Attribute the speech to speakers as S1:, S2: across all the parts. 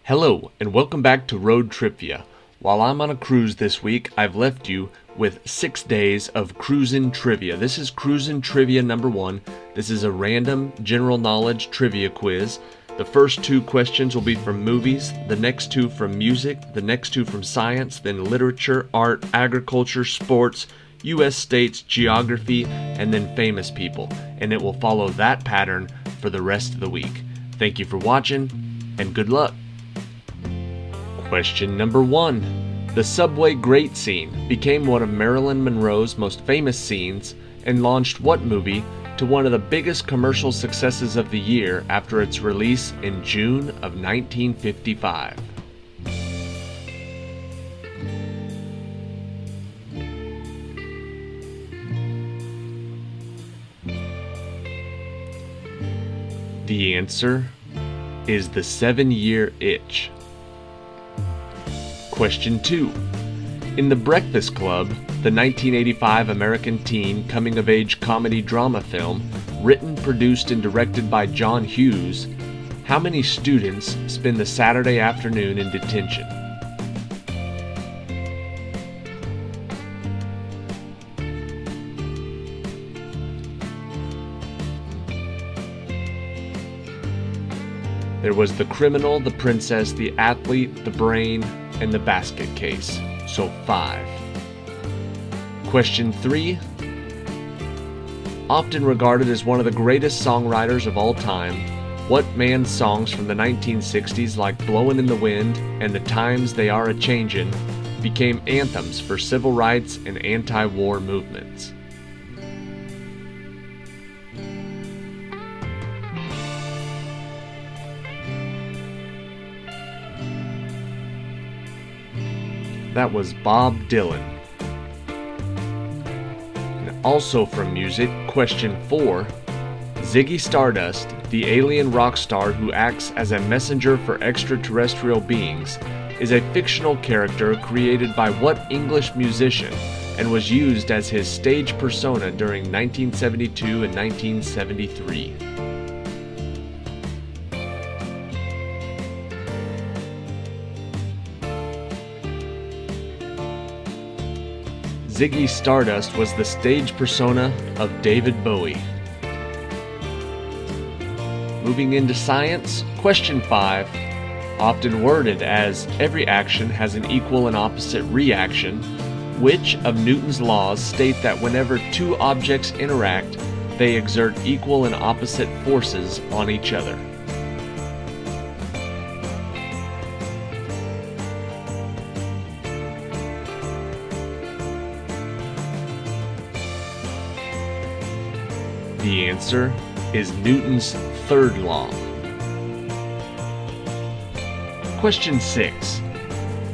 S1: Hello, and welcome back to Road Trivia. While I'm on a cruise this week, I've left you with 6 days of Cruisin Trivia. This is Cruisin Trivia number 1. This is a random general knowledge trivia quiz. The first 2 questions will be from movies, the next 2 from music, the next 2 from science, then literature, art, agriculture, sports, U.S. states, geography, and then famous people. And it will follow that pattern for the rest of the week. Thank you for watching, and good luck. Question number 1. The subway grate scene became one of Marilyn Monroe's most famous scenes and launched what movie to one of the biggest commercial successes of the year after its release in June of 1955? The answer is The 7-Year Itch. Question 2. In The Breakfast Club, the 1985 American teen coming-of-age comedy drama film, written, produced, and directed by John Hughes, how many students spend the Saturday afternoon in detention? There was the criminal, the princess, the athlete, the brain, and the basket case. So 5. Question 3. Often regarded as one of the greatest songwriters of all time, what man's songs from the 1960s like Blowin' in the Wind and The Times They Are A-Changin' became anthems for civil rights and anti-war movements? That was Bob Dylan. And also from music, question 4. Ziggy Stardust, the alien rock star who acts as a messenger for extraterrestrial beings, is a fictional character created by what English musician and was used as his stage persona during 1972 and 1973? Ziggy Stardust was the stage persona of David Bowie. Moving into science, question 5, often worded as every action has an equal and opposite reaction, which of Newton's laws state that whenever 2 objects interact, they exert equal and opposite forces on each other? The answer is Newton's third law. Question 6.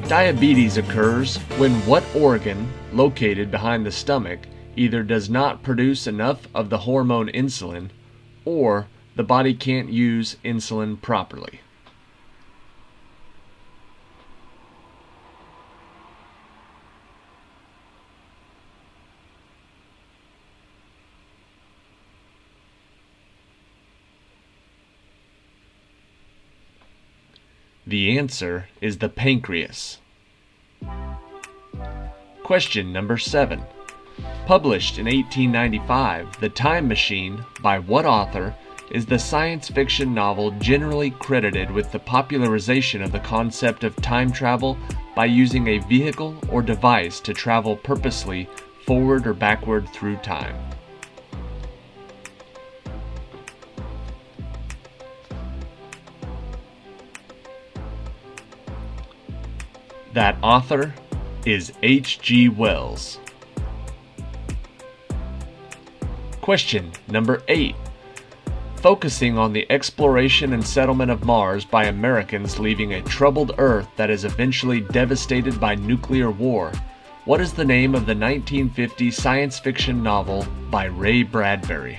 S1: Diabetes occurs when what organ, located behind the stomach, either does not produce enough of the hormone insulin, or the body can't use insulin properly? The answer is the pancreas. Question number 7. Published in 1895, The Time Machine by what author is the science fiction novel generally credited with the popularization of the concept of time travel by using a vehicle or device to travel purposely forward or backward through time? That author is H.G. Wells. Question number 8. Focusing on the exploration and settlement of Mars by Americans leaving a troubled Earth that is eventually devastated by nuclear war, what is the name of the 1950 science fiction novel by Ray Bradbury?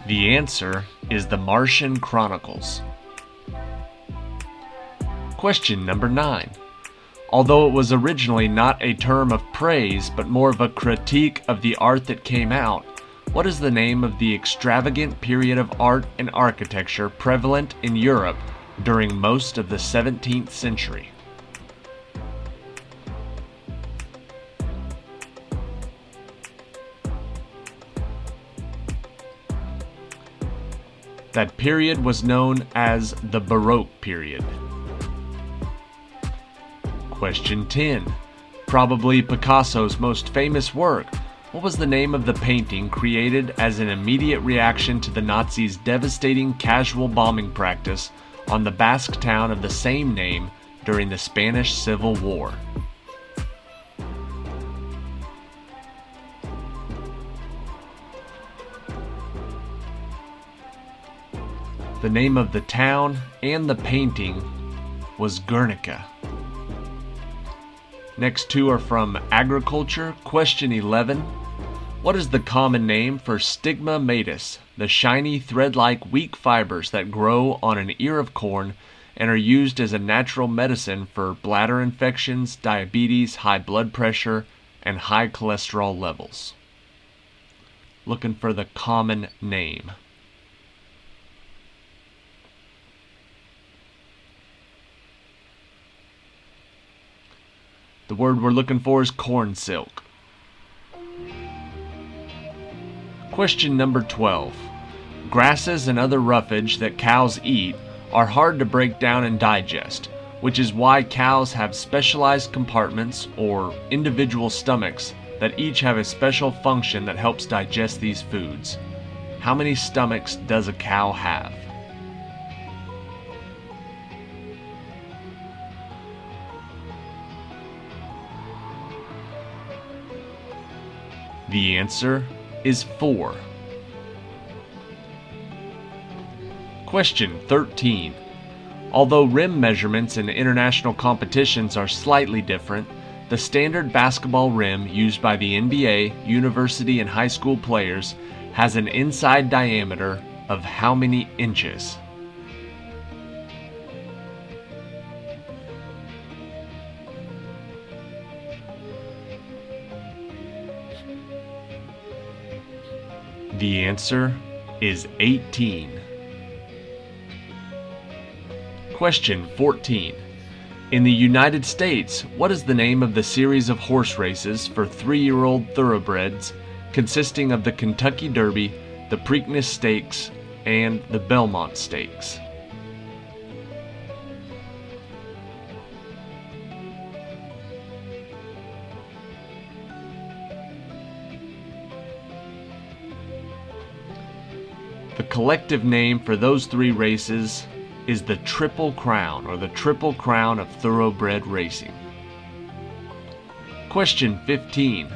S1: The answer is The Martian Chronicles. Question number 9. Although it was originally not a term of praise, but more of a critique of the art that came out, what is the name of the extravagant period of art and architecture prevalent in Europe during most of the 17th century? That period was known as the Baroque period. Question 10. Probably Picasso's most famous work. What was the name of the painting created as an immediate reaction to the Nazis' devastating casual bombing practice on the Basque town of the same name during the Spanish Civil War? The name of the town and the painting was Guernica. Next two are from agriculture. Question 11. What is the common name for stigma matus, the shiny thread-like weak fibers that grow on an ear of corn and are used as a natural medicine for bladder infections, diabetes, high blood pressure, and high cholesterol levels? Looking for the common name. The word we're looking for is corn silk. Question number 12. Grasses and other roughage that cows eat are hard to break down and digest, which is why cows have specialized compartments or individual stomachs that each have a special function that helps digest these foods. How many stomachs does a cow have? The answer is 4. Question 13. Although rim measurements in international competitions are slightly different, the standard basketball rim used by the NBA, university, and high school players has an inside diameter of how many inches? The answer is 18. Question 14. In the United States, what is the name of the series of horse races for 3-year-old thoroughbreds consisting of the Kentucky Derby, the Preakness Stakes, and the Belmont Stakes? The collective name for those 3 races is the Triple Crown, or the Triple Crown of thoroughbred racing. Question 15.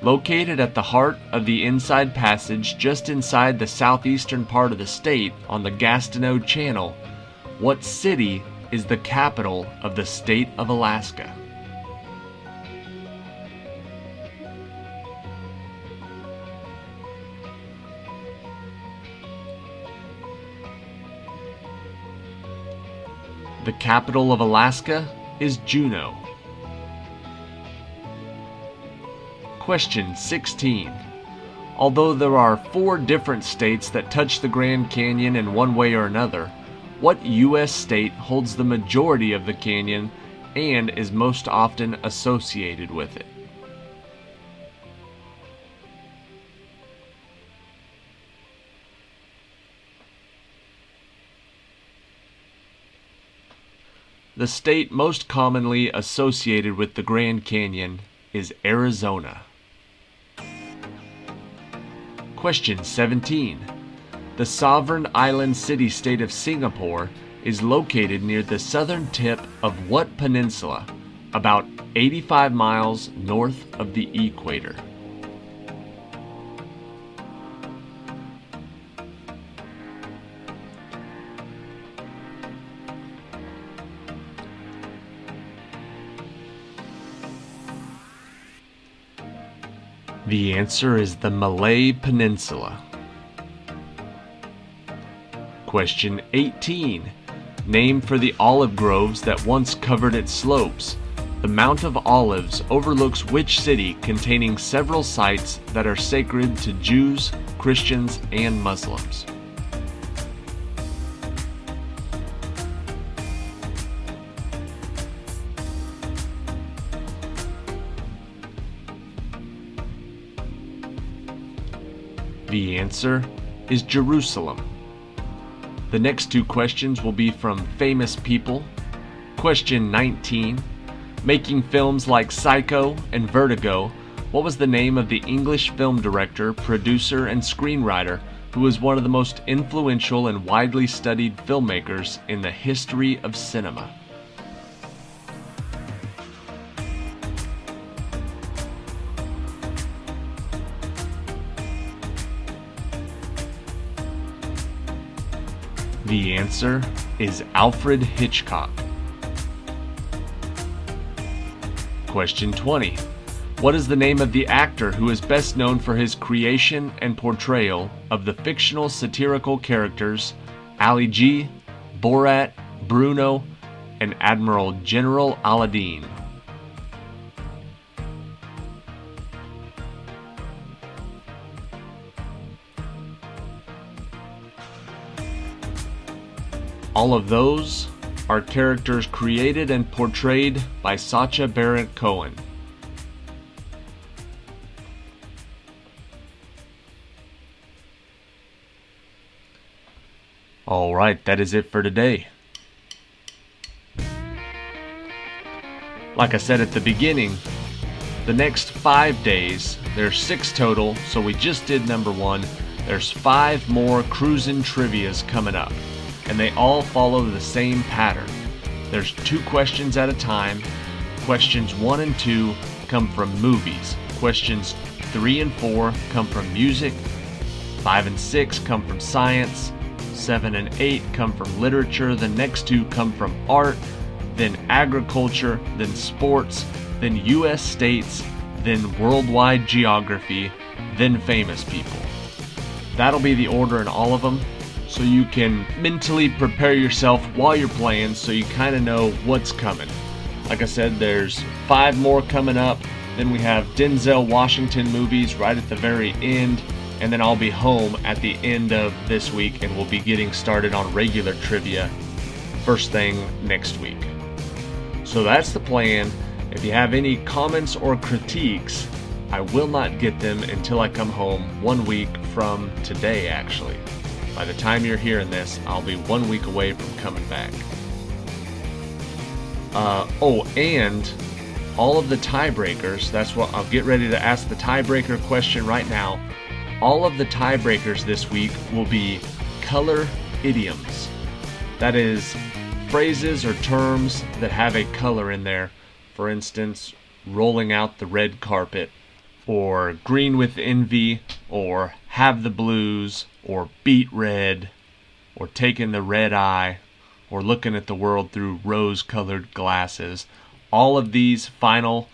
S1: Located at the heart of the Inside Passage, just inside the southeastern part of the state on the Gastineau Channel, what city is the capital of the state of Alaska? The capital of Alaska is Juneau. Question 16. Although there are 4 different states that touch the Grand Canyon in one way or another, what U.S. state holds the majority of the canyon and is most often associated with it? The state most commonly associated with the Grand Canyon is Arizona. Question 17. The sovereign island city-state of Singapore is located near the southern tip of what peninsula, about 85 miles north of the equator? The answer is the Malay Peninsula. Question 18. Name for the olive groves that once covered its slopes. The Mount of Olives overlooks which city containing several sites that are sacred to Jews, Christians, and Muslims? The answer is Jerusalem. The next two questions will be from famous people. Question 19. Making films like Psycho and Vertigo, what was the name of the English film director, producer, and screenwriter who was one of the most influential and widely studied filmmakers in the history of cinema? The answer is Alfred Hitchcock. Question 20. What is the name of the actor who is best known for his creation and portrayal of the fictional satirical characters Ali G, Borat, Bruno, and Admiral General Aladdin? All of those are characters created and portrayed by Sacha Baron Cohen. Alright, that is it for today. Like I said at the beginning, the next 5 days, there's 6 total, so we just did number 1. There's 5 more Cruisin Trivias coming up, and they all follow the same pattern. There's 2 questions at a time. Questions 1 and 2 come from movies. Questions 3 and 4 come from music. 5 and 6 come from science. 7 and 8 come from literature. The next 2 come from art, then agriculture, then sports, then U.S. states, then worldwide geography, then famous people. That'll be the order in all of them, so you can mentally prepare yourself while you're playing so you kind of know what's coming. Like I said, there's 5 more coming up. Then we have Denzel Washington movies right at the very end. And then I'll be home at the end of this week and we'll be getting started on regular trivia first thing next week. So that's the plan. If you have any comments or critiques, I will not get them until I come home 1 week from today, actually. By the time you're hearing this, I'll be 1 week away from coming back. And all of the tiebreakers, that's what I'll get ready to ask the tiebreaker question right now. All of the tiebreakers this week will be color idioms. That is, phrases or terms that have a color in there. For instance, rolling out the red carpet, or green with envy, or have the blues, or beat red, or taking the red eye, or looking at the world through rose-colored glasses. All of these final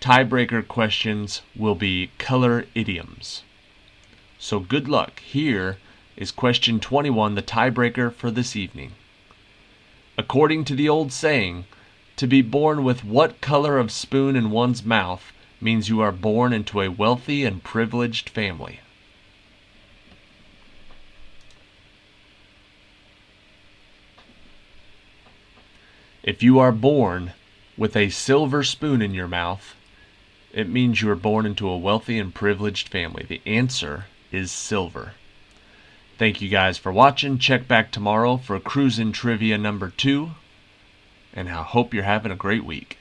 S1: tiebreaker questions will be color idioms. So good luck. Here is question 21, the tiebreaker for this evening. According to the old saying, to be born with what color of spoon in one's mouth means you are born into a wealthy and privileged family. If you are born with a silver spoon in your mouth, it means you are born into a wealthy and privileged family. The answer is silver. Thank you guys for watching. Check back tomorrow for Cruisin Trivia number 2, and I hope you're having a great week.